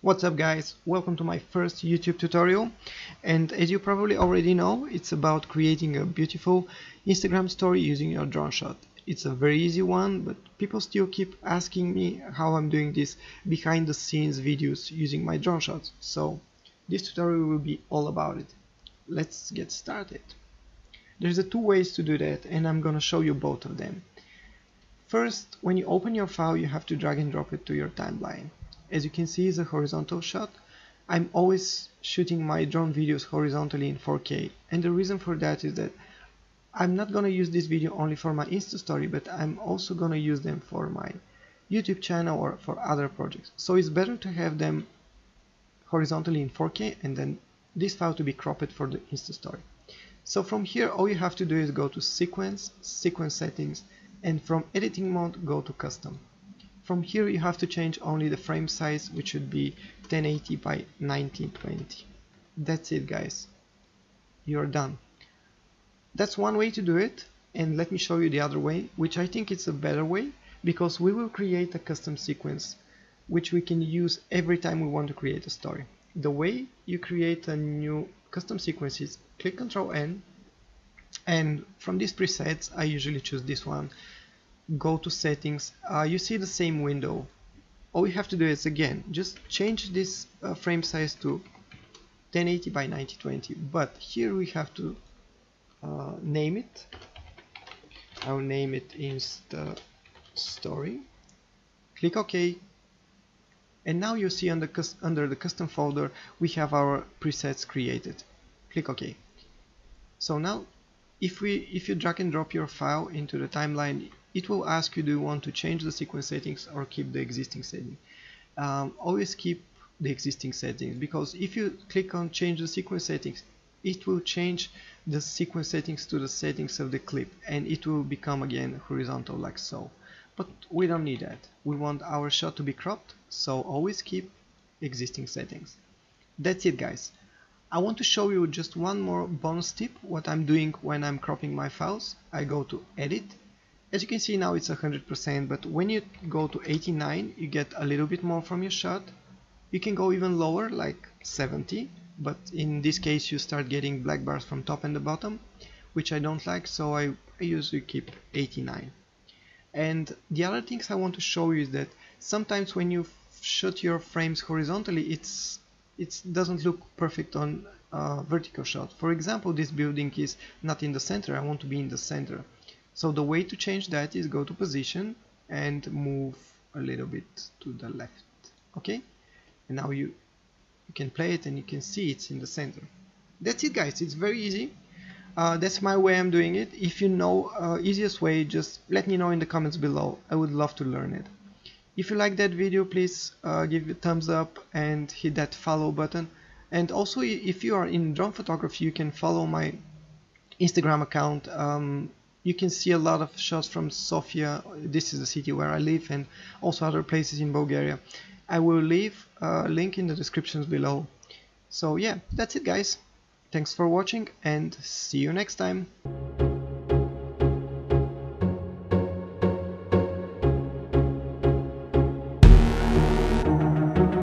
What's up guys, welcome to my first YouTube tutorial, and as you probably already know, it's about creating a beautiful Instagram story using your drone shot. It's a very easy one, but people still keep asking me how I'm doing this behind the scenes videos using my drone shots, so this tutorial will be all about it. Let's get started. There's two ways to do that, and I'm gonna show you both of them. First, when you open your file, you have to drag and drop it to your timeline. As you can see, it's a horizontal shot. I'm always shooting my drone videos horizontally in 4K, and the reason for that is that I'm not gonna use this video only for my Insta story, but I'm also gonna use them for my YouTube channel or for other projects. So it's better to have them horizontally in 4K and then this file to be cropped for the Insta story. So from here, all you have to do is go to sequence settings, and from editing mode go to custom. From here you have to change only the frame size, which should be 1080 by 1920. That's it guys, you're done. That's one way to do it, and let me show you the other way, which I think it's a better way, because we will create a custom sequence which we can use every time we want to create a story. The way you create a new custom sequence is click Ctrl N, and from these presets I usually choose this one. Go to settings, you see the same window. All you have to do is again just change this frame size to 1080 by 1920, but here we have to name it. I'll name it Insta Story. Click OK, and now you see under the custom folder we have our presets created. Click OK. So now if you drag and drop your file into the timeline, it will ask you, do you want to change the sequence settings or keep the existing setting. Always keep the existing settings, because if you click on change the sequence settings, it will change the sequence settings to the settings of the clip, and it will become again horizontal like so. But we don't need that. We want our shot to be cropped, so always keep existing settings. That's it guys. I want to show you just one more bonus tip what I'm doing when I'm cropping my files. I go to edit. As you can see now it's 100%, but when you go to 89 you get a little bit more from your shot. You can go even lower, like 70, but in this case you start getting black bars from top and the bottom, which I don't like, so I usually keep 89. And the other things I want to show you is that sometimes when you shoot your frames horizontally, it doesn't look perfect on vertical shot. For example, this building is not in the center, I want to be in the center. So the way to change that is go to position and move a little bit to the left. Okay, and now you can play it and you can see it's in the center. That's it guys, it's very easy. That's my way I'm doing it. If you know easiest way, just let me know in the comments below. I would love to learn it. If you like that video, please give it a thumbs up and hit that follow button. And also if you are in drone photography, you can follow my Instagram account. You can see a lot of shots from Sofia. This is the city where I live, and also other places in Bulgaria. I will leave a link in the descriptions below. So yeah, that's it guys. Thanks for watching and see you next time.